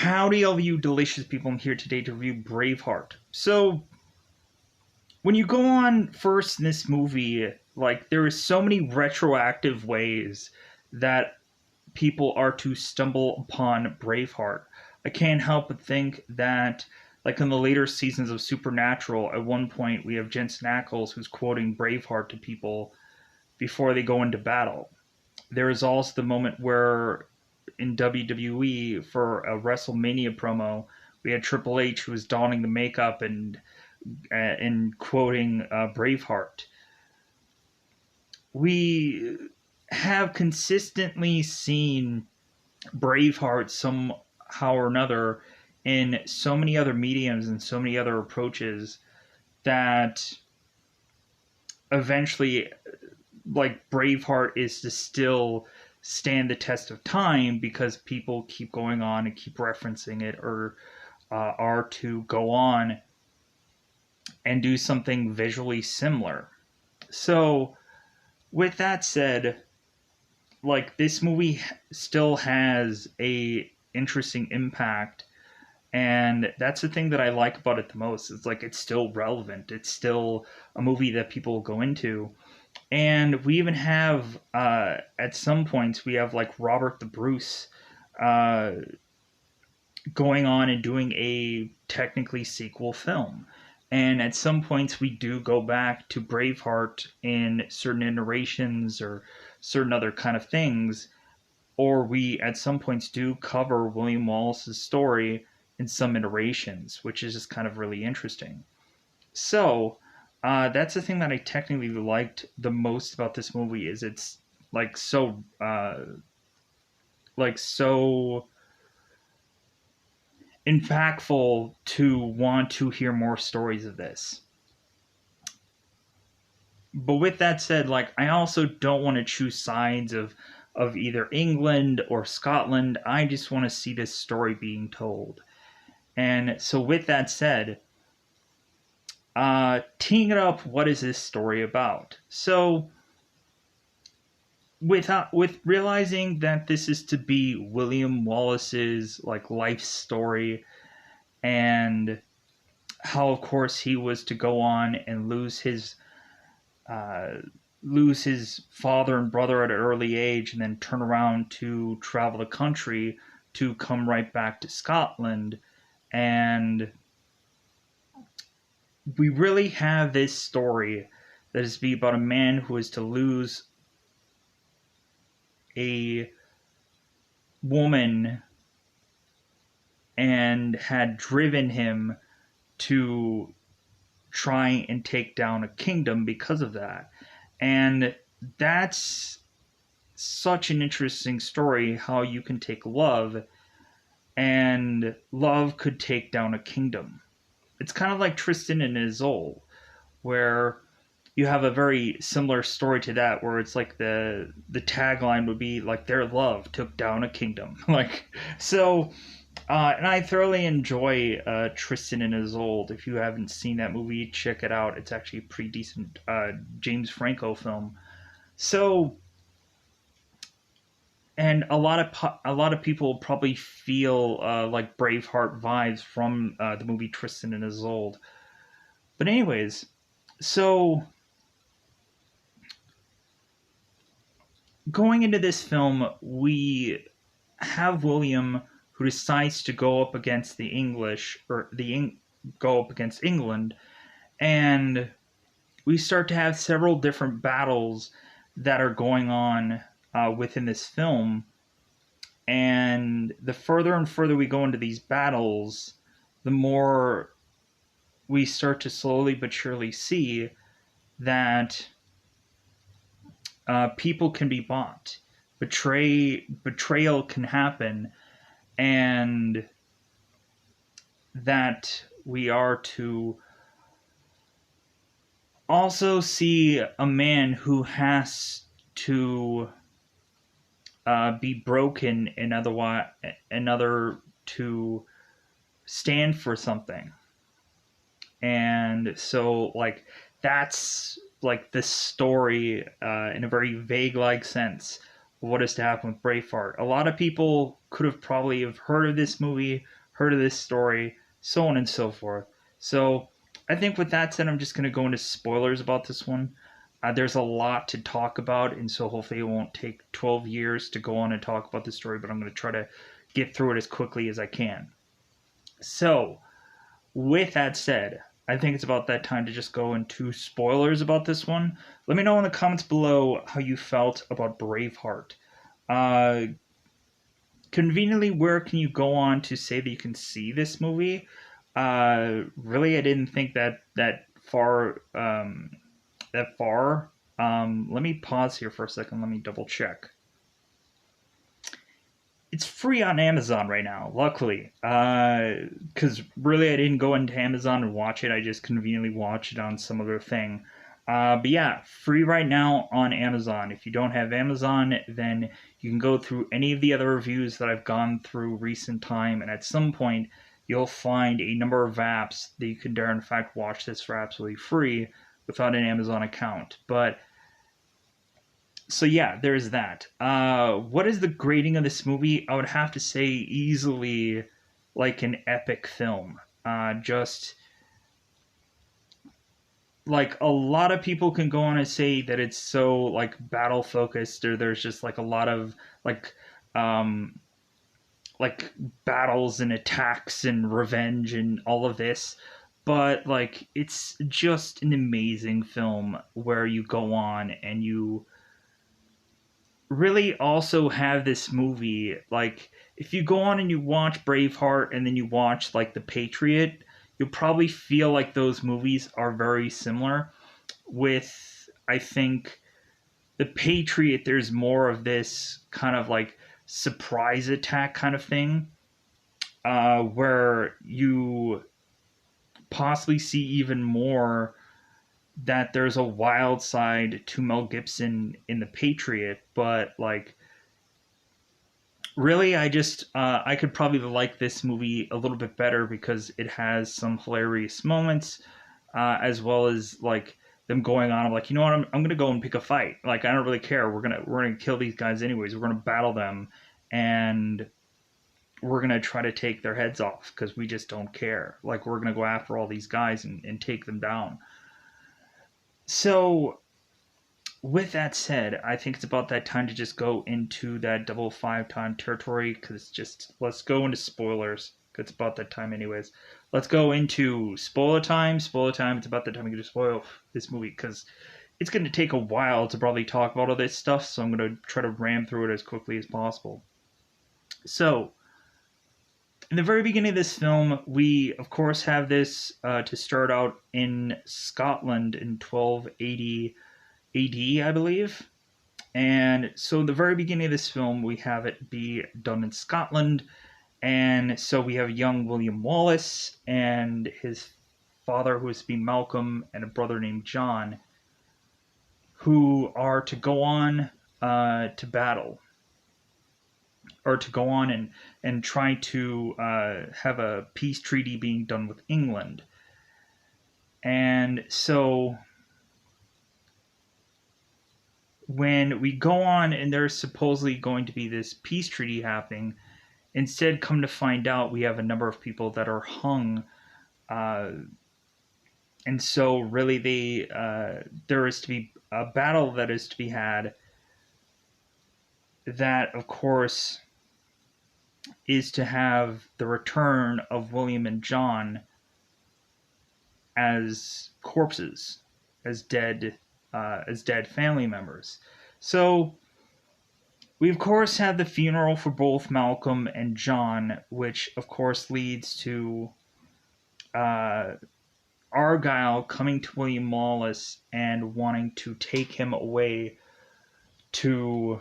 Howdy, all of you delicious people. I'm here today to review Braveheart. So, when you go on first in this movie, there is so many retroactive ways that people are to stumble upon Braveheart. I can't help but think that, in the later seasons of Supernatural, at one point we have Jensen Ackles who's quoting Braveheart to people before they go into battle. There is also the moment where in WWE for a WrestleMania promo, we had Triple H who was donning the makeup and quoting Braveheart. We have consistently seen Braveheart somehow or another in so many other mediums and so many other approaches that eventually, Braveheart is to still stand the test of time because people keep going on and keep referencing it, or are to go on and do something visually similar. So, with that said, this movie still has a interesting impact, and that's the thing that I like about it the most. It's it's still relevant. It's still a movie that people will go into. And we even have, at some points, we have Robert the Bruce going on and doing a technically sequel film. And at some points, we do go back to Braveheart in certain iterations or certain other kind of things. Or we, at some points, do cover William Wallace's story in some iterations, which is just kind of really interesting. So, that's the thing that I technically liked the most about this movie is it's so impactful to want to hear more stories of this. But with that said, I also don't want to choose sides of either England or Scotland. I just want to see this story being told. And so with that said, teeing it up, what is this story about? So, with realizing that this is to be William Wallace's life story, and how, of course, he was to go on and lose his father and brother at an early age, and then turn around to travel the country to come right back to Scotland, and we really have this story that is to be about a man who is to lose a woman and had driven him to try and take down a kingdom because of that. And that's such an interesting story, how you can take love, and love could take down a kingdom. It's kind of like Tristan and Isolde, where you have a very similar story to that, where it's the tagline would be their love took down a kingdom. And I thoroughly enjoy Tristan and Isolde. If you haven't seen that movie, check it out. It's actually a pretty decent James Franco film. So, and a lot of people probably feel like Braveheart vibes from the movie Tristan and Isolde. But anyways, so going into this film, we have William who decides to go up against the English, or go up against England, and we start to have several different battles that are going on within this film. And the further and further we go into these battles, the more we start to slowly but surely see that people can be bought. Betrayal can happen, and that we are to also see a man who has to be broken in order to stand for something. And so that's the story in a very vague sense, what is to happen with Braveheart. A lot of people could have probably have heard of this movie, heard of this story, so on and so forth. So I think with that said, I'm just going to go into spoilers about this one. There's a lot to talk about, and so hopefully it won't take 12 years to go on and talk about the story, but I'm going to try to get through it as quickly as I can. So, with that said, I think it's about that time to just go into spoilers about this one. Let me know in the comments below how you felt about Braveheart. Uh, Conveniently, where can you go on to say that you can see this movie? Really, I didn't think that far. That far. Let me pause here for a second. Let me double check. It's free on Amazon right now, luckily. Because really, I didn't go into Amazon and watch it. I just conveniently watched it on some other thing. But yeah, free right now on Amazon. If you don't have Amazon, then you can go through any of the other reviews that I've gone through recent time, and at some point, you'll find a number of apps that you can dare in fact watch this for absolutely free without an Amazon account. But so yeah, there's that. What is the grading of this movie? I would have to say easily like an epic film. Just like a lot of people can go on and say that it's so like battle focused, or there's just like a lot of like um like battles and attacks and revenge and all of this. But like it's just an amazing film where you go on and you really also have this movie like if you go on and you watch Braveheart and then you watch like The Patriot, you'll probably feel like those movies are very similar. With I think The Patriot, there's more of this kind of like surprise attack kind of thing, where you possibly see even more that there's a wild side to Mel Gibson in The Patriot, but like really I could probably like this movie a little bit better because it has some hilarious moments, as well as like them going on. I'm like, you know what, I'm gonna go and pick a fight. Like I don't really care. We're gonna kill these guys anyways. We're gonna battle them, and we're gonna try to take their heads off because we just don't care. Like we're gonna go after all these guys and take them down. So with that said, I think it's about that time to just go into that double five time territory because just let's go into spoilers. It's about that time, anyways. Let's go into spoiler time. Spoiler time. It's about that time we get to spoil this movie because it's going to take a while to probably talk about all this stuff. So I'm going to try to ram through it as quickly as possible. So, in the very beginning of this film, we of course have this to start out in Scotland in 1280 AD, I believe. And so, in the very beginning of this film, we have it be done in Scotland. And so, we have young William Wallace and his father, who is to be Malcolm, and a brother named John, who are to go on to battle, or to go on and try to have a peace treaty being done with England. And so, when we go on and there's supposedly going to be this peace treaty happening, instead, come to find out, we have a number of people that are hung, uh, and so really, there is to be a battle that is to be had. That, of course, is to have the return of William and John as corpses, as dead family members. So we, of course, have the funeral for both Malcolm and John, which, of course, leads to uh, Argyle coming to William Wallace and wanting to take him away to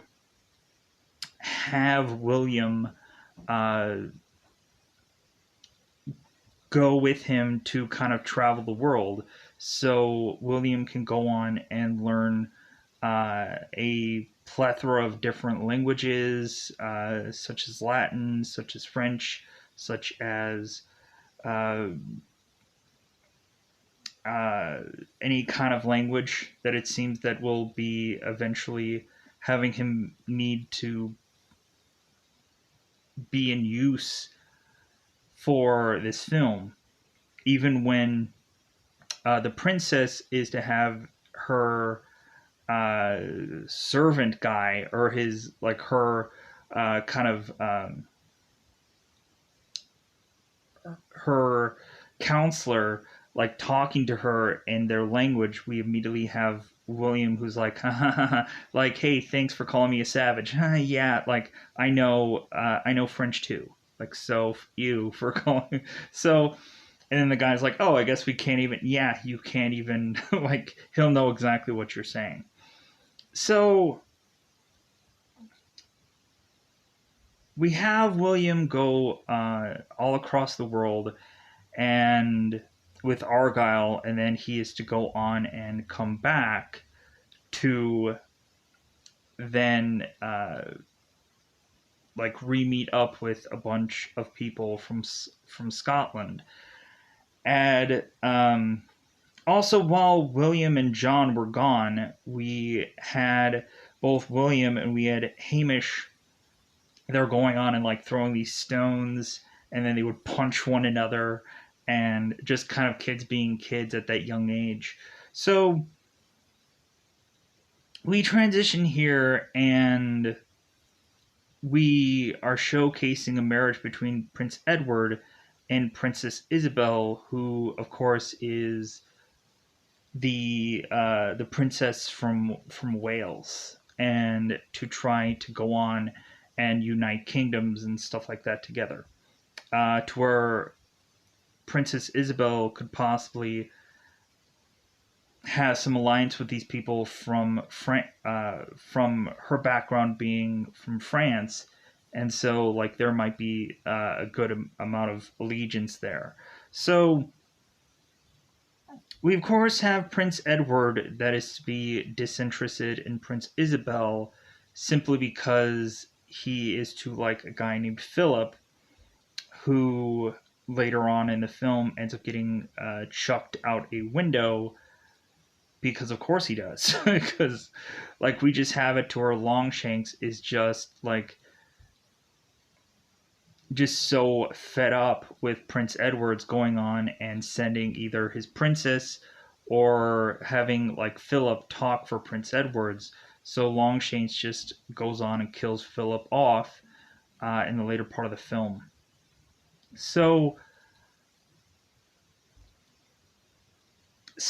have William uh, go with him to kind of travel the world so William can go on and learn a plethora of different languages, such as Latin, such as French, such as uh, uh, any kind of language that it seems that will be eventually having him need to be in use for this film, even when the princess is to have her servant guy, or his, like, her kind of her counselor, like, talking to her in their language. We immediately have William, who's like, ha, ha, ha, ha, like, hey, thanks for calling me a savage. Yeah, like, I know French too. Like, so you for calling. So, and then the guy's like, oh, I guess we can't even. Yeah, you can't even. Like, he'll know exactly what you're saying. So we have William go all across the world and with Argyle, and then he is to go on and come back to then like re-meet up with a bunch of people from Scotland. And also, while William and John were gone, we had both William and we had Hamish. They're going on and like throwing these stones, and then they would punch one another, and just kind of kids being kids at that young age. So we transition here, and we are showcasing a marriage between Prince Edward and Princess Isabel, who, of course, is the princess from Wales, and to try to go on and unite kingdoms and stuff like that together, to where Princess Isabel could possibly have some alliance with these people from her background being from France, and so like there might be a good amount of allegiance there. So we of course have Prince Edward that is to be disinterested in Prince Isabel, simply because he is to like a guy named Philip, who later on in the film ends up getting chucked out a window, because of course he does. Because like we just have it to where Longshanks is just like just so fed up with Prince Edward's going on and sending either his princess or having like Philip talk for Prince Edward's. So Longshanks just goes on and kills Philip off in the later part of the film. So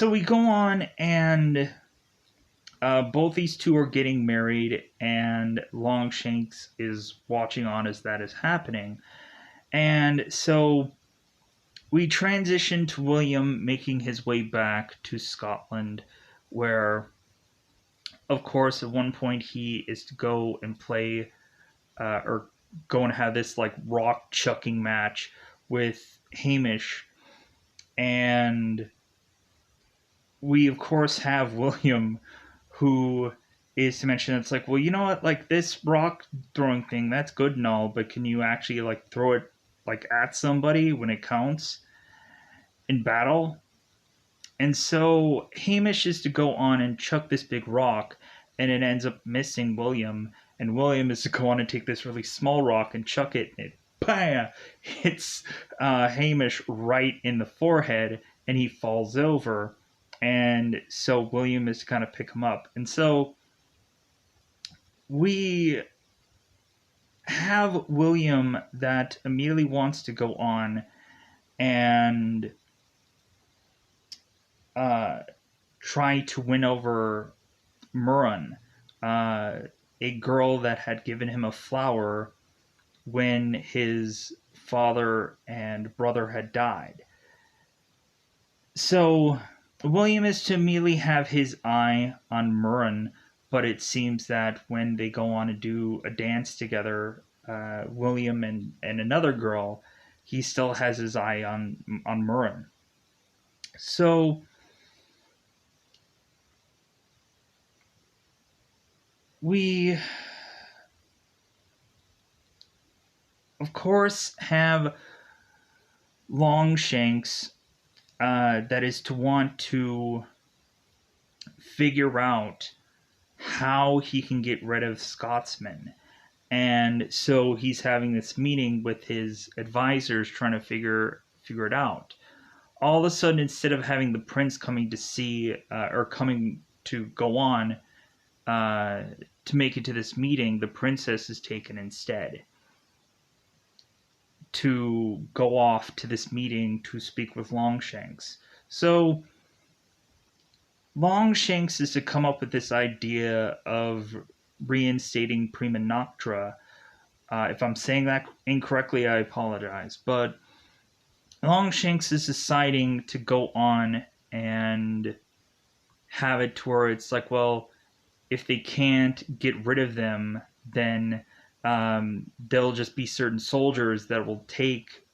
we go on, and both these two are getting married, and Longshanks is watching on as that is happening. And so we transition to William making his way back to Scotland, where, of course, at one point he is to go and play, or go and have this like rock chucking match with Hamish. And we, of course, have William, who is to mention, it's like, well, you know what, like this rock throwing thing, that's good and all, but can you actually like throw it like at somebody when it counts in battle? And so Hamish is to go on and chuck this big rock, and it ends up missing William, and William is to go on and take this really small rock and chuck it, and it bam, hits Hamish right in the forehead, and he falls over. And so William is to kind of pick him up. And so we have William that immediately wants to go on and try to win over Murron, a girl that had given him a flower when his father and brother had died. So William is to immediately have his eye on Murron, but it seems that when they go on to do a dance together, William and another girl, he still has his eye on Murron. So we, of course, have Longshanks that is to want to figure out how he can get rid of Scotsmen. And so he's having this meeting with his advisors trying to figure it out. All of a sudden, instead of having the prince coming to see or coming to go on uh, to make it to this meeting, the princess is taken instead to go off to this meeting to speak with Longshanks. So Longshanks is to come up with this idea of reinstating Prima Noctra. If I'm saying that incorrectly, I apologize. But Longshanks is deciding to go on and have it to where it's like, well, if they can't get rid of them, then there'll just be certain soldiers that will take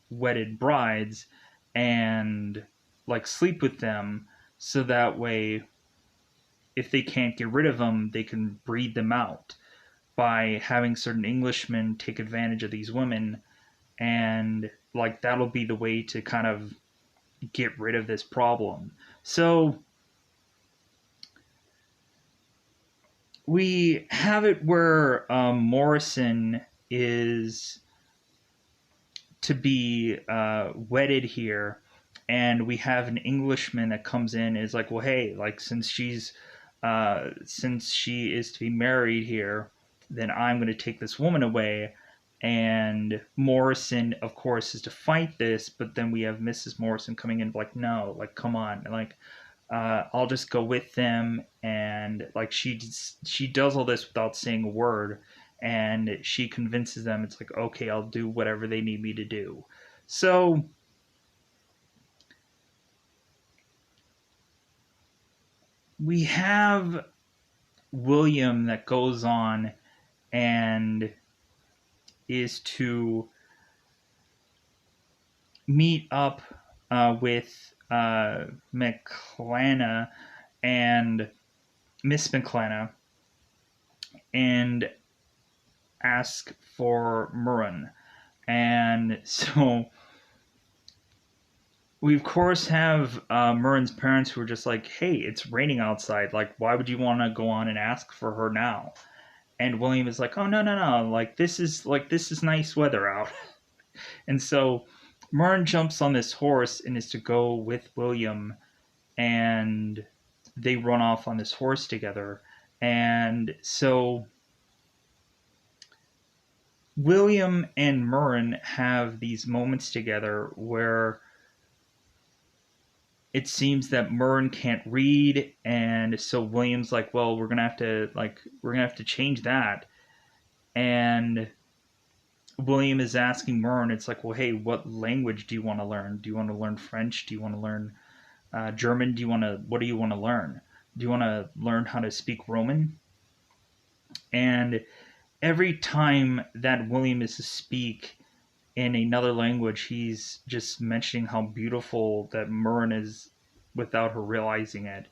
wedded brides and like sleep with them, so that way, if they can't get rid of them, they can breed them out by having certain Englishmen take advantage of these women, and like that'll be the way to kind of get rid of this problem. So we have it where Morrison is to be wedded here, and we have an Englishman that comes in and is like, well, hey, like since she is to be married here, then I'm going to take this woman away. And Morrison, of course, is to fight this, but then we have Mrs. Morrison coming in like, no, like come on, like I'll just go with them, and like she does all this without saying a word, and she convinces them. It's like, okay, I'll do whatever they need me to do. So we have William that goes on and is to meet up with McClana and Miss McClana and ask for Murren. And so we of course have Murren's parents who are just like, hey, it's raining outside, like why would you want to go on and ask for her now? And William is like, oh no no no, like this is nice weather out. And so Murren jumps on this horse and is to go with William, and they run off on this horse together. And so William and Murren have these moments together where it seems that Murren can't read, and so William's like, well, we're gonna have to change that. And William is asking Murren, it's like, well, hey, what language do you want to learn? Do you want to learn French? Do you want to learn German? What do you want to learn? Do you want to learn how to speak Roman? And every time that William is to speak in another language, he's just mentioning how beautiful that Murren is without her realizing it.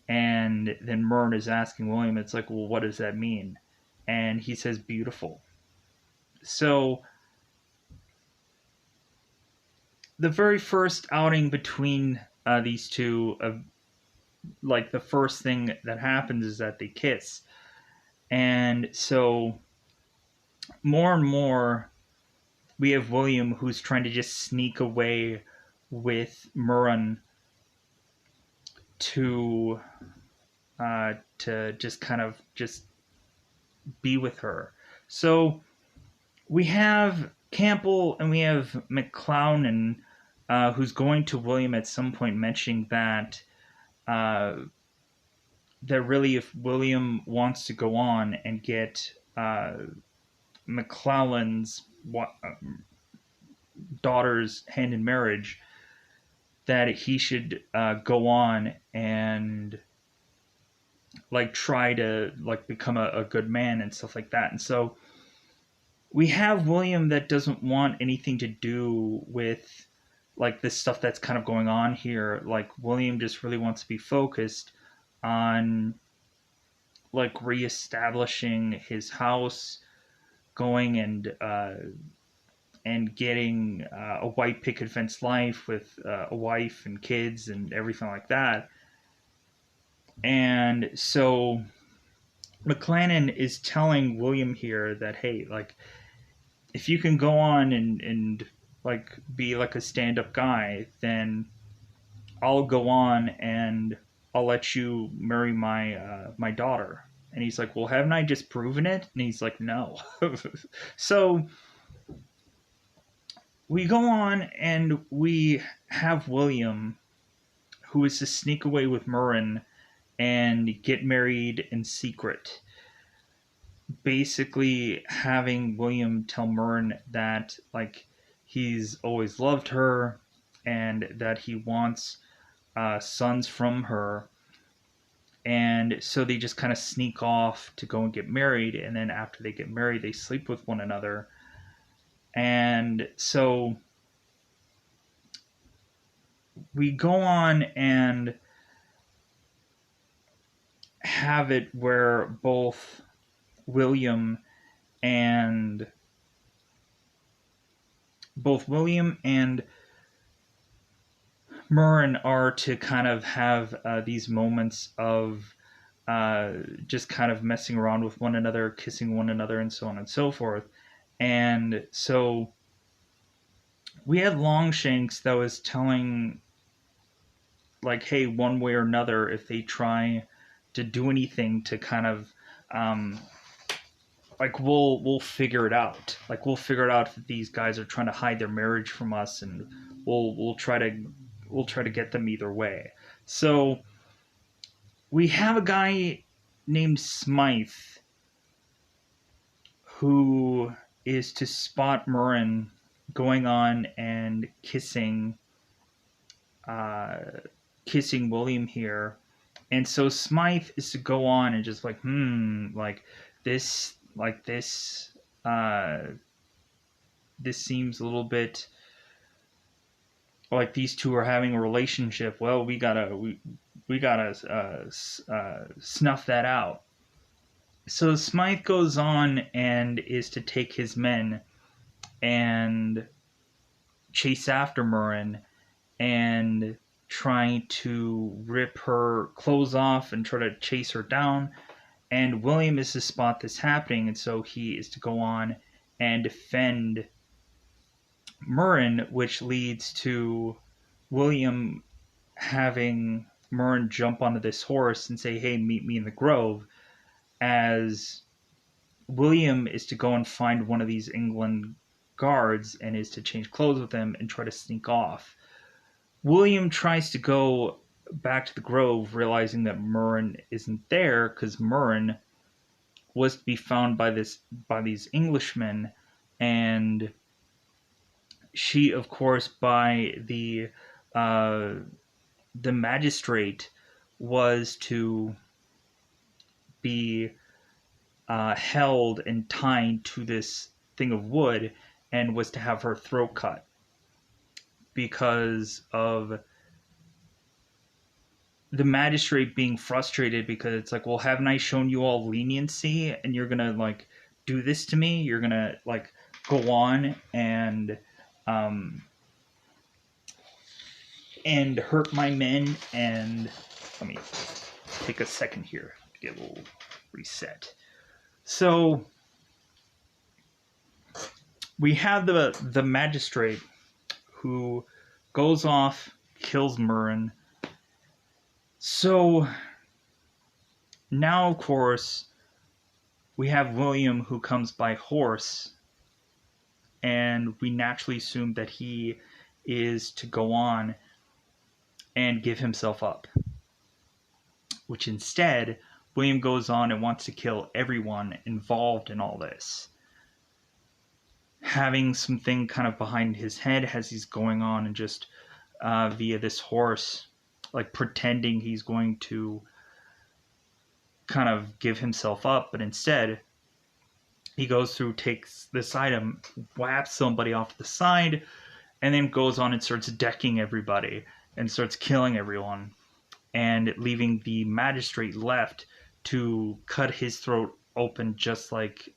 And then Murren is asking William, it's like, well, what does that mean? And he says beautiful. So the very first outing between these two, like the first thing that happens is that they kiss. And so more and more we have William who's trying to just sneak away with Murren to just kind of just be with her. So we have Campbell and we have McClown, who's going to William at some point, mentioning that that really, if William wants to go on and get McClellan's daughter's hand in marriage, that he should go on and like try to like become a good man and stuff like that. And so we have William that doesn't want anything to do with like this stuff that's kind of going on here. Like William just really wants to be focused on like reestablishing his house, going and getting a white picket fence life with a wife and kids and everything like that. And so McLennan is telling William here that, hey, like, if you can go on and like be like a stand-up guy, then I'll go on and I'll let you marry my daughter. And he's like, well, haven't I just proven it? And he's like, no. So we go on and we have William, who is to sneak away with Murren and get married in secret. Basically, having William tell Murren that, like, he's always loved her and that he wants sons from her. And so they just kind of sneak off to go and get married. And then after they get married, they sleep with one another. And so we go on and have it where William and both William and Murren are to kind of have these moments of just kind of messing around with one another, kissing one another, and so on and so forth. And so we had Longshanks that was telling, like, hey, one way or another, if they try to do anything to kind of like, we'll figure it out. Like, we'll figure it out if these guys are trying to hide their marriage from us, and we'll try to get them either way. So we have a guy named Smythe who is to spot Murren going on and kissing William here. And so Smythe is to go on and just like, this this seems a little bit like these two are having a relationship. Well, we gotta snuff that out. So Smythe goes on and is to take his men and chase after Murren and trying to rip her clothes off and try to chase her down. And William is to spot this happening, and so he is to go on and defend Murren, which leads to William having Murren jump onto this horse and say, hey, meet me in the grove, as William is to go and find one of these England guards and is to change clothes with them and try to sneak off. William tries to go back to the grove, realizing that Murren isn't there, because Murren was to be found by these Englishmen, and she, of course, by the magistrate, was to be held and tied to this thing of wood, and was to have her throat cut because of the magistrate being frustrated, because it's like, well, haven't I shown you all leniency, and you're gonna like do this to me? You're gonna like go on and hurt my men. And let me take a second here to get a little reset. So we have the magistrate who goes off, kills Murren. So now, of course, we have William, who comes by horse, and we naturally assume that he is to go on and give himself up, which instead William goes on and wants to kill everyone involved in all this, having something kind of behind his head as he's going on and just via this horse, like pretending he's going to kind of give himself up, but instead he goes through, takes this item, whaps somebody off the side, and then goes on and starts decking everybody and starts killing everyone, and leaving the magistrate left to cut his throat open, just like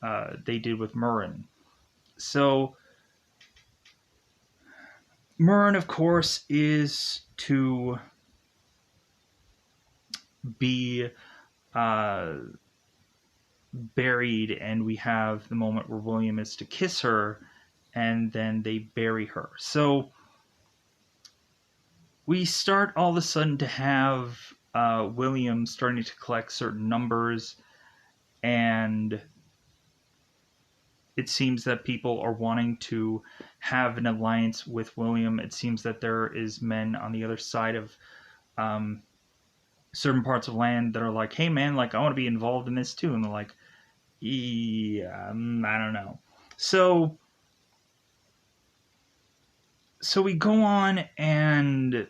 they did with Murren. So Murren, of course, is to be buried, and we have the moment where William is to kiss her, and then they bury her. So we start all of a sudden to have William starting to collect certain numbers, and it seems that people are wanting to have an alliance with William. It seems that there is men on the other side of certain parts of land that are like, hey man, like I want to be involved in this too. And they're like, yeah, I don't know. So we go on, and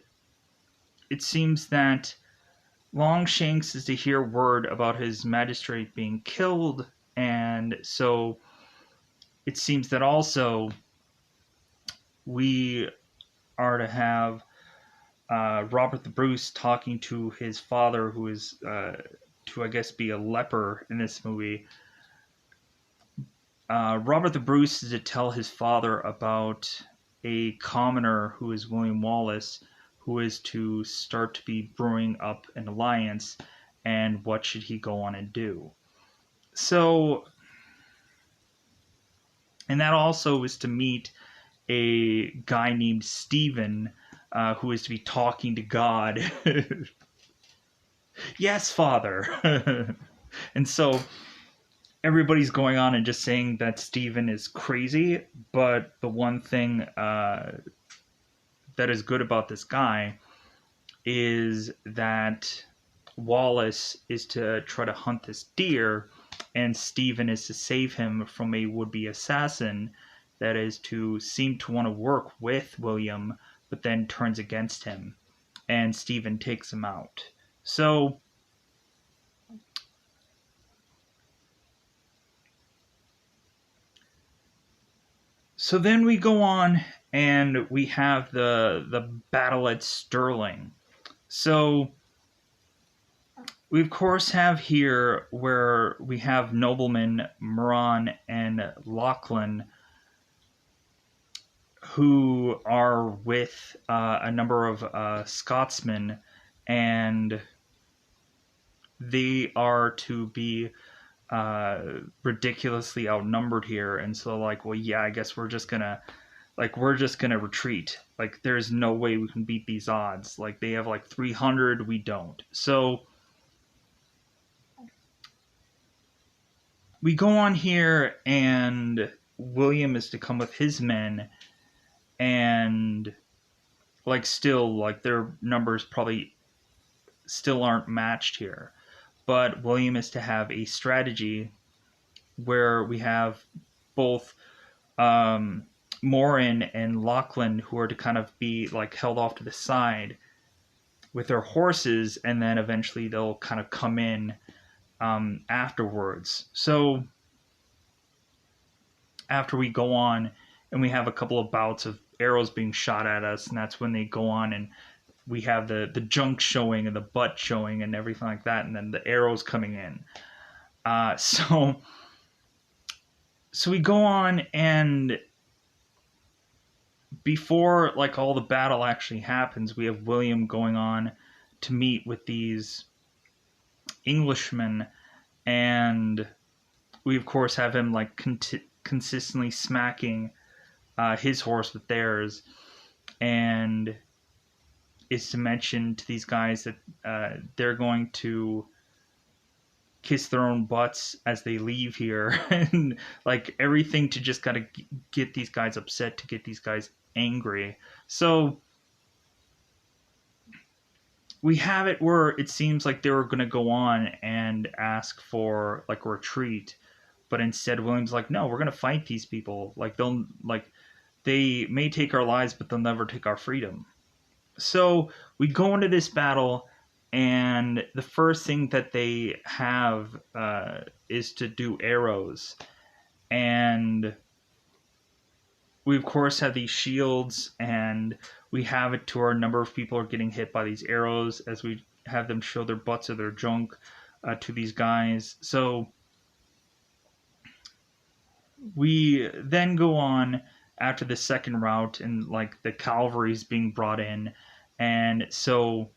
it seems that Longshanks is to hear word about his magistrate being killed, and so it seems that also we are to have Robert the Bruce talking to his father, who is to, I guess, be a leper in this movie. Robert the Bruce is to tell his father about a commoner who is William Wallace, who is to start to be brewing up an alliance, and what should he go on and do. So, and that also is to meet a guy named Stephen, who is to be talking to God. Yes, Father. And so everybody's going on and just saying that Stephen is crazy, but the one thing that is good about this guy is that Wallace is to try to hunt this deer, and Stephen is to save him from a would-be assassin that is to seem to want to work with William, but then turns against him, and Stephen takes him out. So then we go on, and we have the battle at Stirling. So we of course have here where we have noblemen Moran and Lachlan, who are with a number of Scotsmen, and they are to be ridiculously outnumbered here. And so, like, well, yeah, I guess we're just gonna retreat. Like, there's no way we can beat these odds. Like, they have like 300, we don't. So we go on here, and William is to come with his men, and like still, like, their numbers probably still aren't matched here, but William is to have a strategy where we have both Morin and Lachlan, who are to kind of be like held off to the side with their horses, and then eventually they'll kind of come in afterwards. So after we go on, and we have a couple of bouts of arrows being shot at us, and that's when they go on, and we have the junk showing and the butt showing and everything like that, and then the arrows coming in. So we go on, and before like all the battle actually happens, we have William going on to meet with these Englishmen, and we of course have him like consistently smacking his horse with theirs, and is to mention to these guys that they're going to kiss their own butts as they leave here, and like everything to just gotta get these guys upset, to get these guys angry. So we have it where it seems like they were going to go on and ask for like a retreat, but instead William's like, no, we're going to fight these people. Like, they may take our lives, but they'll never take our freedom. So we go into this battle, and the first thing that they have is to do arrows, and we of course have these shields, and we have it to where a number of people are getting hit by these arrows as we have them show their butts or their junk to these guys. So we then go on after the second route, and like the cavalry's being brought in, and so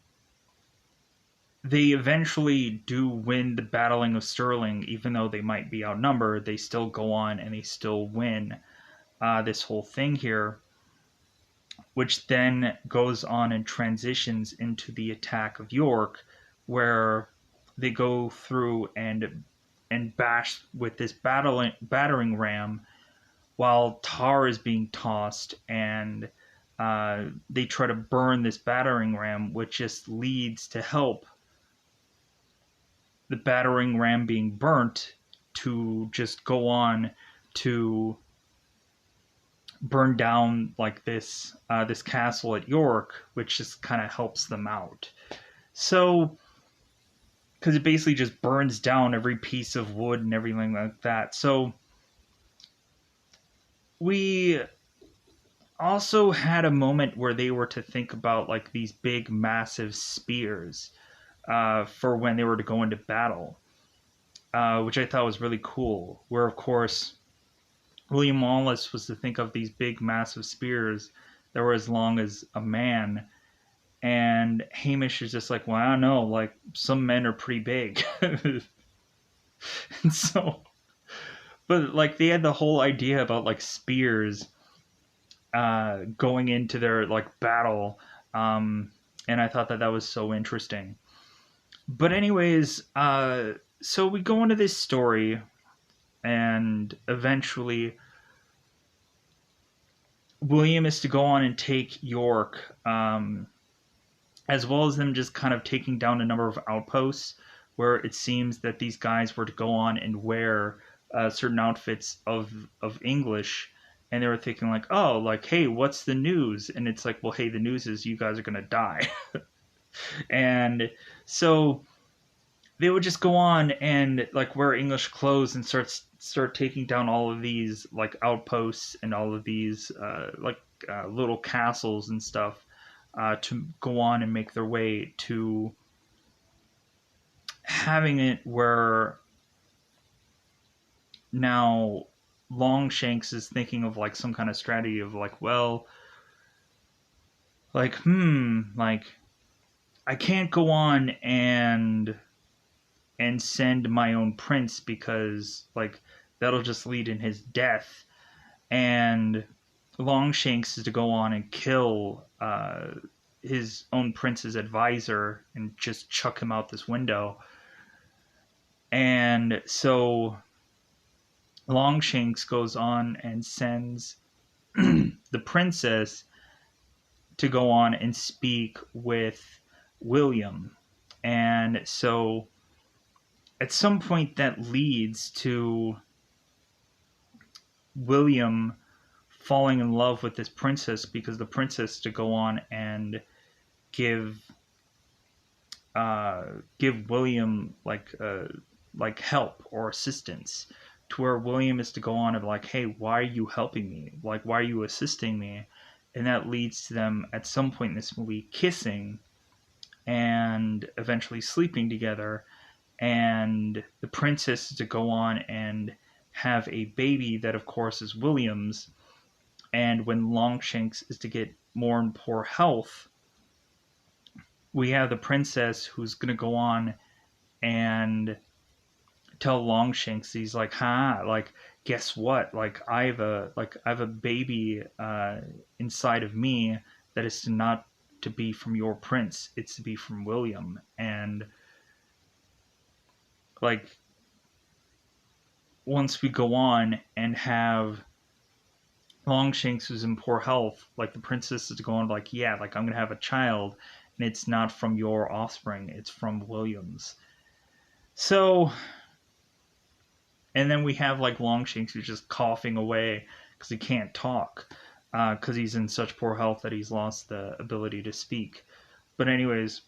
they eventually do win the battling of Stirling, even though they might be outnumbered. They still go on and they still win this whole thing here, which then goes on and transitions into the attack of York, where they go through and bash with this battering ram while tar is being tossed, and they try to burn this battering ram, which just leads to help the battering ram being burnt to just go on to burn down like this castle at York, which just kind of helps them out. So, because it basically just burns down every piece of wood and everything like that. So, we also had a moment where they were to think about like these big, massive spears for when they were to go into battle, which I thought was really cool. Where, of course, William Wallace was to think of these big, massive spears that were as long as a man. And Hamish is just like, well, I don't know, like, some men are pretty big. And so, but, like, they had the whole idea about, like, spears going into their, like, battle. And I thought that that was so interesting. But anyways, so we go into this story, and eventually William is to go on and take York, as well as them just kind of taking down a number of outposts where it seems that these guys were to go on and wear certain outfits of English, and they were thinking like, oh, like, hey, what's the news? And it's like, well, hey, the news is you guys are gonna die. And so they would just go on and like wear English clothes and start taking down all of these like outposts and all of these little castles and stuff, to go on and make their way to having it where now Longshanks is thinking of like some kind of strategy of like, well, like, like, I can't go on and send my own prince because like that'll just lead in his death. And Longshanks is to go on and kill his own prince's advisor and just chuck him out this window. And so Longshanks goes on and sends the princess to go on and speak with William. And so at some point that leads to William falling in love with this princess, because the princess to go on and give William like help or assistance, to where William is to go on and be like, hey, why are you helping me? Like, why are you assisting me? And that leads to them at some point in this movie kissing and eventually sleeping together. And the princess is to go on and have a baby that, of course, is William's. And when Longshanks is to get more and poor health, we have the princess who's going to go on and tell Longshanks, he's like, like, guess what? Like, I have a baby inside of me that is not to be from your prince. It's to be from William. And like, once we go on and have Longshanks who's in poor health, like the princess is going like, yeah, like I'm gonna have a child, and it's not from your offspring, it's from William's. So, and then we have like Longshanks who's just coughing away because he can't talk, because he's in such poor health that he's lost the ability to speak. But anyways,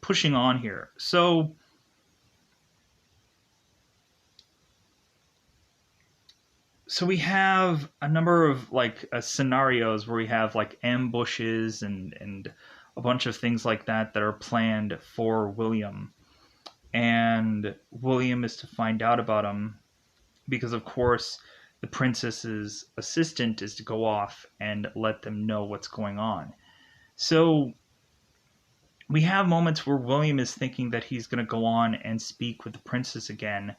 pushing on here. So we have a number of like scenarios where we have like ambushes and a bunch of things like that that are planned for William. And William is to find out about them because, of course, the princess's assistant is to go off and let them know what's going on. So we have moments where William is thinking that he's going to go on and speak with the princess again,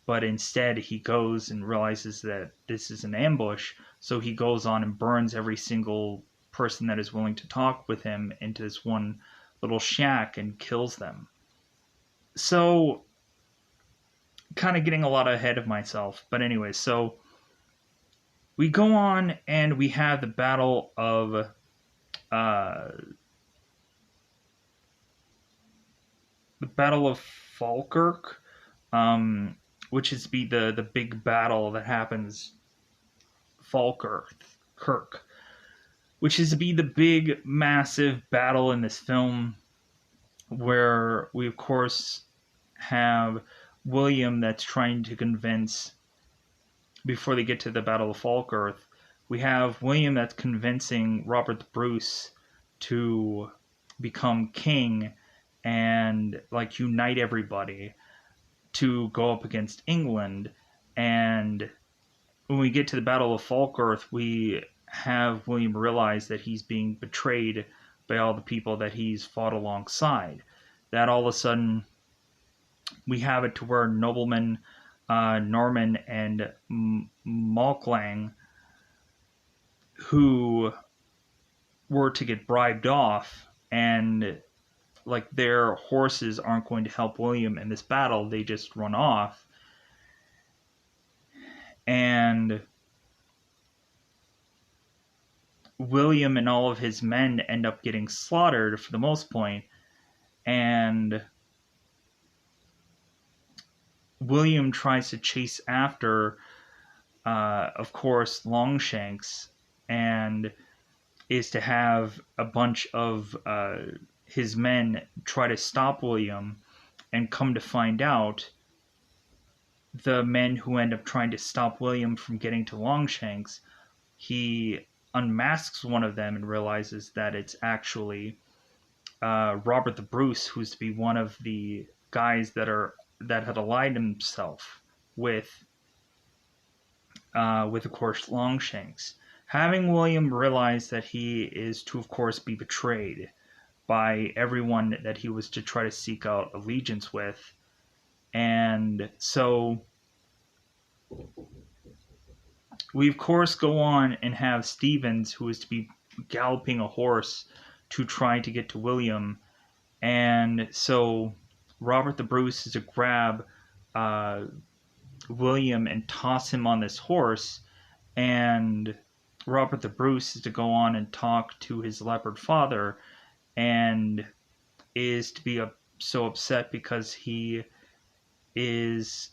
but instead he goes and realizes that this is an ambush, so he goes on and burns every single person that is willing to talk with him into this one little shack and kills them. So, kind of getting a lot ahead of myself, but anyway, so we go on and we have the uh, Battle of Falkirk, um, which is be the big battle that happens Falkirk, which is to be the big massive battle in this film, where we of course have William that's trying to convince, before they get to the Battle of Falkirk, we have William that's convincing Robert the Bruce to become king and like unite everybody to go up against England. And when we get to the Battle of Falkirk, we have William realize that he's being betrayed by all the people that he's fought alongside. That all of a sudden we have it to where noblemen Norman and Malklang, who were to get bribed off, and like their horses aren't going to help William in this battle, they just run off. And William and all of his men end up getting slaughtered for the most point, and William tries to chase after, of course, Longshanks, and is to have a bunch of his men try to stop William, and come to find out, the men who end up trying to stop William from getting to Longshanks, he unmasks one of them and realizes that it's actually Robert the Bruce, who's to be one of the guys that had allied himself with of course Longshanks. Having William realize that he is to of course be betrayed by everyone that he was to try to seek out allegiance with. And so we of course go on and have Stevens, who is to be galloping a horse to try to get to William. And so Robert the Bruce is to grab William and toss him on this horse, and Robert the Bruce is to go on and talk to his leopard father, and is to be so upset because he is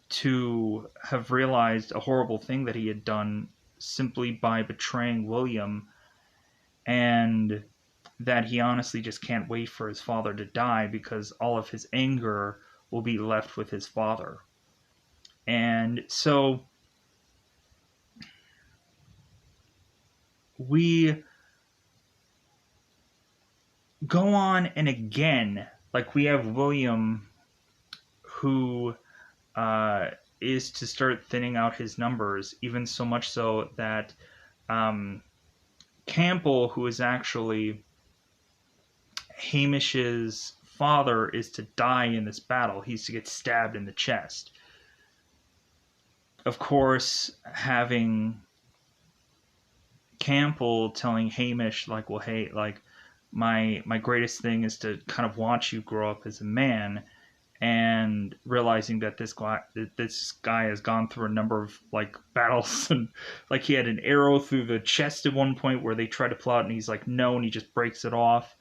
to have realized a horrible thing that he had done simply by betraying William, and that he honestly just can't wait for his father to die because all of his anger will be left with his father. And so we go on, and again, like we have William, who is to start thinning out his numbers, even so much so that Campbell, who is actually Hamish's father, is to die in this battle. He's to get stabbed in the chest. Of course, having Campbell telling Hamish, like, well, hey, like, my greatest thing is to kind of watch you grow up as a man, and realizing that this guy has gone through a number of like battles, and like he had an arrow through the chest at one point where they try to pull out, and he's like no, and he just breaks it off,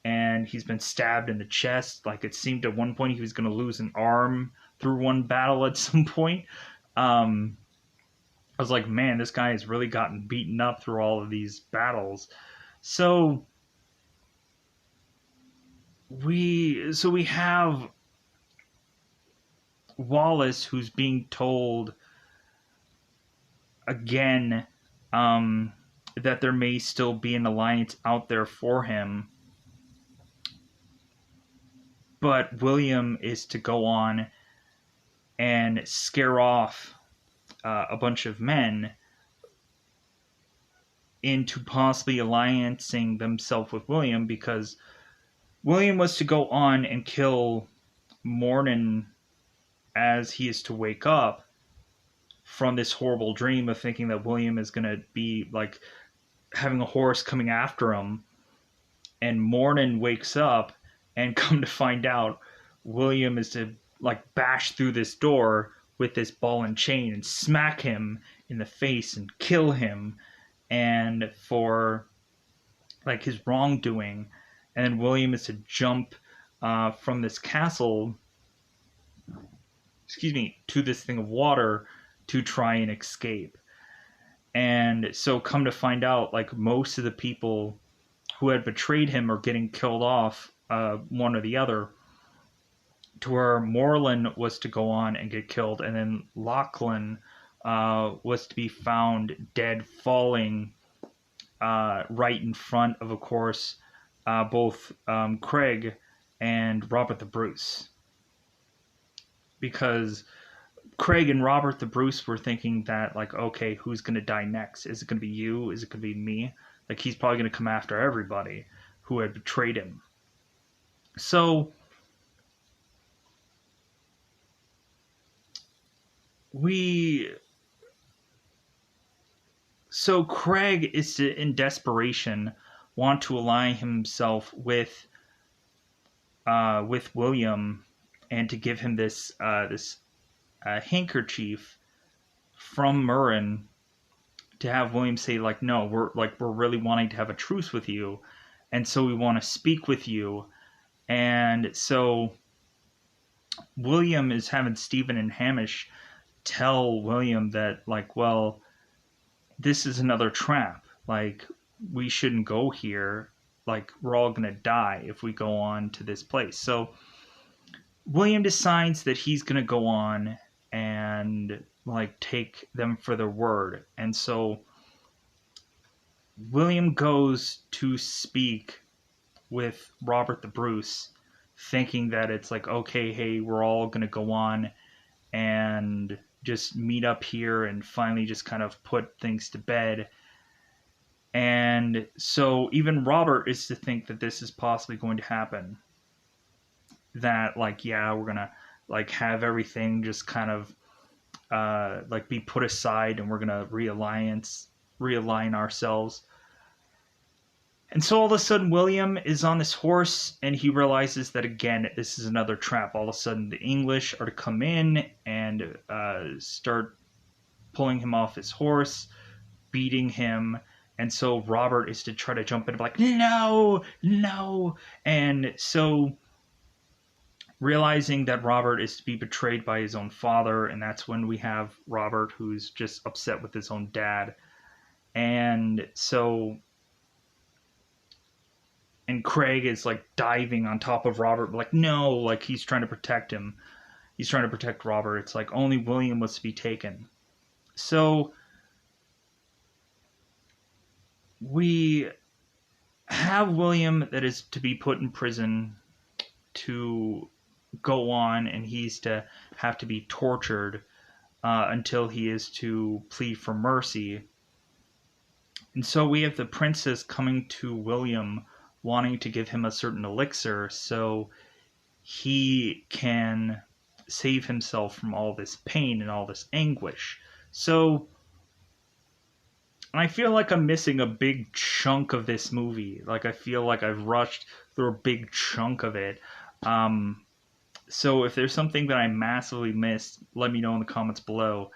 and he's been stabbed in the chest. Like it seemed at one point he was going to lose an arm through one battle at some point. I was like, man, this guy has really gotten beaten up through all of these battles. So we have Wallace, who's being told again that there may still be an alliance out there for him, but William is to go on and scare off a bunch of men into possibly alliancing themselves with William, because William was to go on and kill Mornon as he is to wake up from this horrible dream of thinking that William is going to be like having a horse coming after him. And Mornon wakes up, and come to find out, William is to like bash through this door with this ball and chain and smack him in the face and kill him, and for like his wrongdoing. And then William is to jump from this castle, to this thing of water to try and escape. And so come to find out, like most of the people who had betrayed him are getting killed off, one or the other, to where Morland was to go on and get killed, and then Lachlan was to be found dead, falling right in front of course, both Craig and Robert the Bruce. Because Craig and Robert the Bruce were thinking that, like, okay, who's going to die next? Is it going to be you? Is it going to be me? Like, he's probably going to come after everybody who had betrayed him. So Craig is in desperation want to ally himself with William, and to give him this handkerchief from Murren, to have William say, like, no, we're really wanting to have a truce with you, and so we want to speak with you. And so William is having Stephen and Hamish tell William that, like, well, this is another trap. Like, we shouldn't go here. Like, we're all going to die if we go on to this place. So William decides that he's going to go on and, like, take them for their word. And so William goes to speak with Robert the Bruce, thinking that it's like, okay, hey, we're all going to go on and just meet up here and finally just kind of put things to bed. And so even Robert is to think that this is possibly going to happen. That, like, yeah, we're going to, like, have everything just kind of like be put aside, and we're going to realign ourselves. And so all of a sudden William is on this horse, and he realizes that, again, this is another trap. All of a sudden the English are to come in and start pulling him off his horse, beating him. And so Robert is to try to jump in and be like, no, no. And so realizing that Robert is to be betrayed by his own father, and that's when we have Robert who's just upset with his own dad. And so, and Craig is like diving on top of Robert, like, no, like he's trying to protect him. He's trying to protect Robert. It's like only William was to be taken. So we have William that is to be put in prison to go on, and he's to have to be tortured until he is to plead for mercy. And so we have the princess coming to William, wanting to give him a certain elixir so he can save himself from all this pain and all this anguish. So I feel like I'm missing a big chunk of this movie. Like, I feel like I've rushed through a big chunk of it. So if there's something that I massively missed, let me know in the comments below.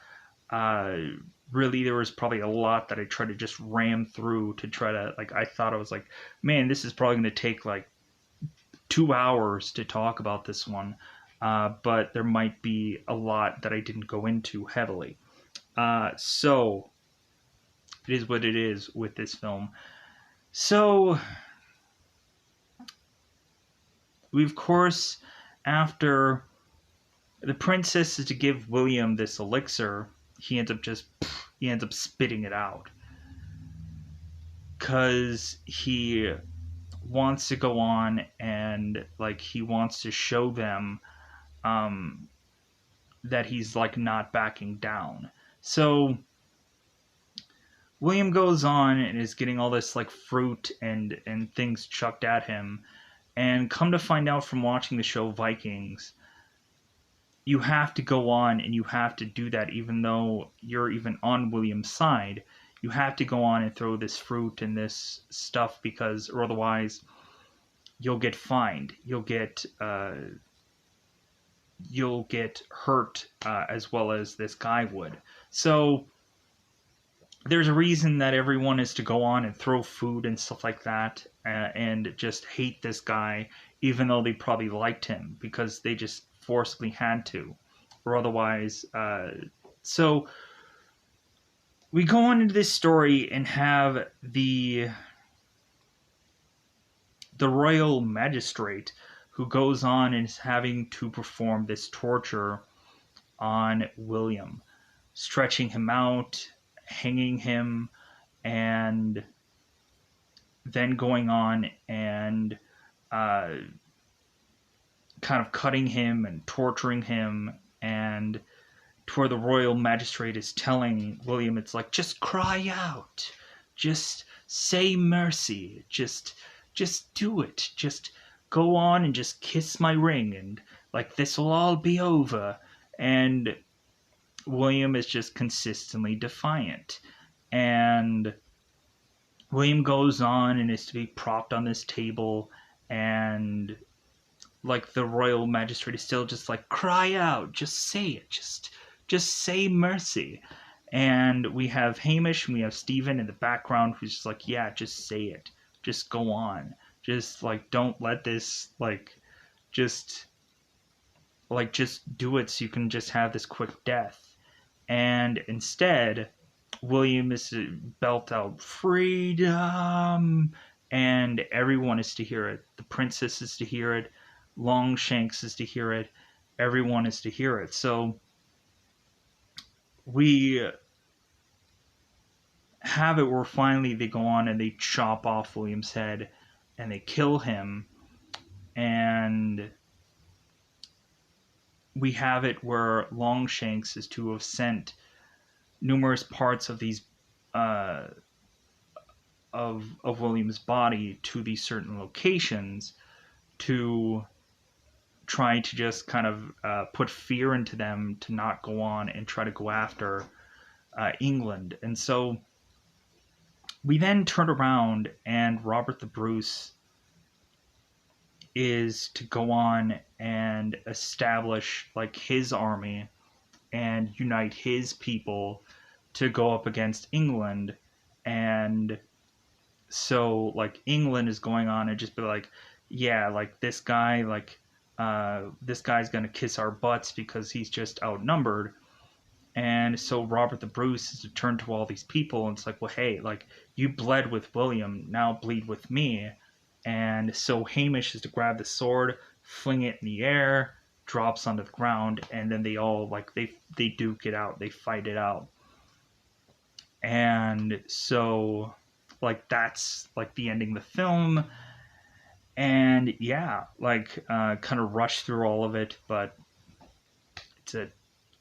Really, there was probably a lot that I tried to just ram through to try to, like, I thought I was like, man, this is probably going to take like 2 hours to talk about this one. But there might be a lot that I didn't go into heavily. So it is what it is with this film. So we, of course, after the princess is to give William this elixir, he ends up spitting it out, because he wants to go on and, like, he wants to show them that he's, like, not backing down. So William goes on and is getting all this, like, fruit and things chucked at him, And come to find out from watching the show Vikings, you have to go on and you have to do that even though you're even on William's side. You have to go on and throw this fruit and this stuff because, or otherwise, you'll get fined. You'll get hurt as well as this guy would. So there's a reason that everyone is to go on and throw food and stuff like that and just hate this guy, even though they probably liked him because they just forcibly had to, or otherwise. So we go on into this story and have the royal magistrate who goes on and is having to perform this torture on William, stretching him out, hanging him, and then going on and kind of cutting him and torturing him, and to where the royal magistrate is telling William, it's like, just cry out, just say mercy, just do it, just go on and just kiss my ring, and like this will all be over. And William is just consistently defiant, and William goes on and is to be propped on this table, and like the royal magistrate is still just like, cry out, just say it, just say mercy. And we have Hamish and we have Stephen in the background who's just like, yeah, just say it, just go on, just like don't let this just just do it so you can just have this quick death. And instead William is to belt out freedom, and everyone is to hear it. The princess is to hear it. Longshanks is to hear it. Everyone is to hear it. So we have it where finally they go on and they chop off William's head and they kill him. And we have it where Longshanks is to have sent numerous parts of these of William's body to these certain locations to try to just kind of put fear into them to not go on and try to go after England. And so we then turn around and Robert the Bruce is to go on and establish like his army and unite his people to go up against England. And so like England is going on and just be like, yeah, like this guy's gonna kiss our butts because he's just outnumbered. And so Robert the Bruce is to turn to all these people and it's like, well, hey, like you bled with William, now bleed with me. And so Hamish is to grab the sword, fling it in the air, drops onto the ground, and then they all like they duke it out, they fight it out. And so like that's like the ending of the film. And yeah, like kind of rush through all of it, but it's a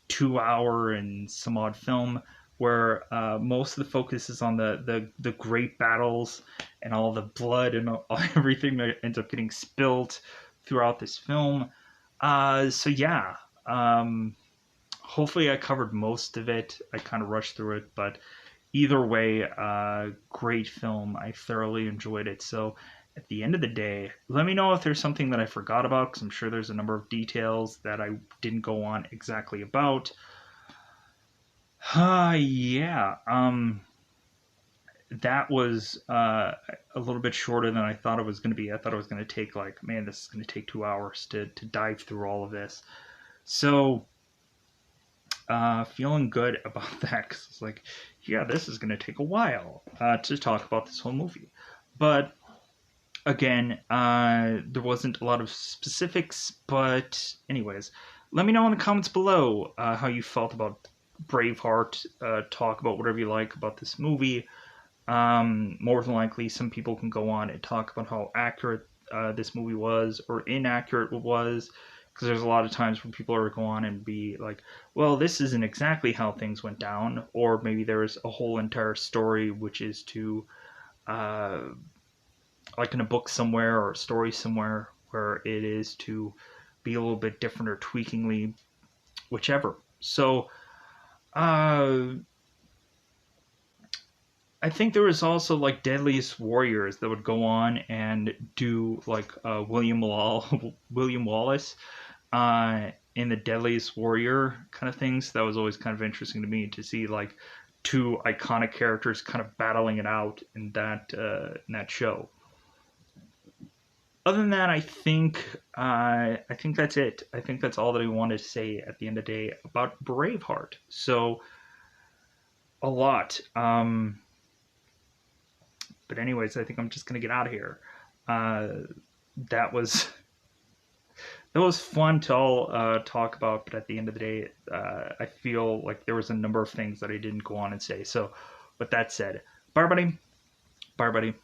2 hour and some odd film where most of the focus is on the great battles and all the blood and everything that ends up getting spilled throughout this film. So yeah, hopefully I covered most of it. I kind of rushed through it, but either way, great film. I thoroughly enjoyed it. So at the end of the day, let me know if there's something that I forgot about, because I'm sure there's a number of details that I didn't go on exactly about. Yeah, that was a little bit shorter than I thought it was going to be. I thought it was going to take like, man, this is going to take 2 hours to dive through all of this. So feeling good about that, because it's like, yeah, this is going to take a while to talk about this whole movie. But again, there wasn't a lot of specifics, but anyways, let me know in the comments below how you felt about Braveheart. Talk about whatever you like about this movie. More than likely, some people can go on and talk about how accurate this movie was or inaccurate it was, because there's a lot of times when people are go on and be like, well, this isn't exactly how things went down, or maybe there's a whole entire story which is to like in a book somewhere or a story somewhere, where it is to be a little bit different or tweakingly, whichever. So uh, I think there was also like Deadliest Warriors that would go on and do like William Wallace in the Deadliest Warrior kind of things. That was always kind of interesting to me to see like two iconic characters kind of battling it out in that show. Other than that, I think that's it. I think that's all that I wanted to say at the end of the day about Braveheart. So a lot. But anyways, I think I'm just gonna get out of here. Uh, that was that was fun to all talk about, but at the end of the day, I feel like there was a number of things that I didn't go on and say. So, with that said, bye, buddy. Bye, buddy.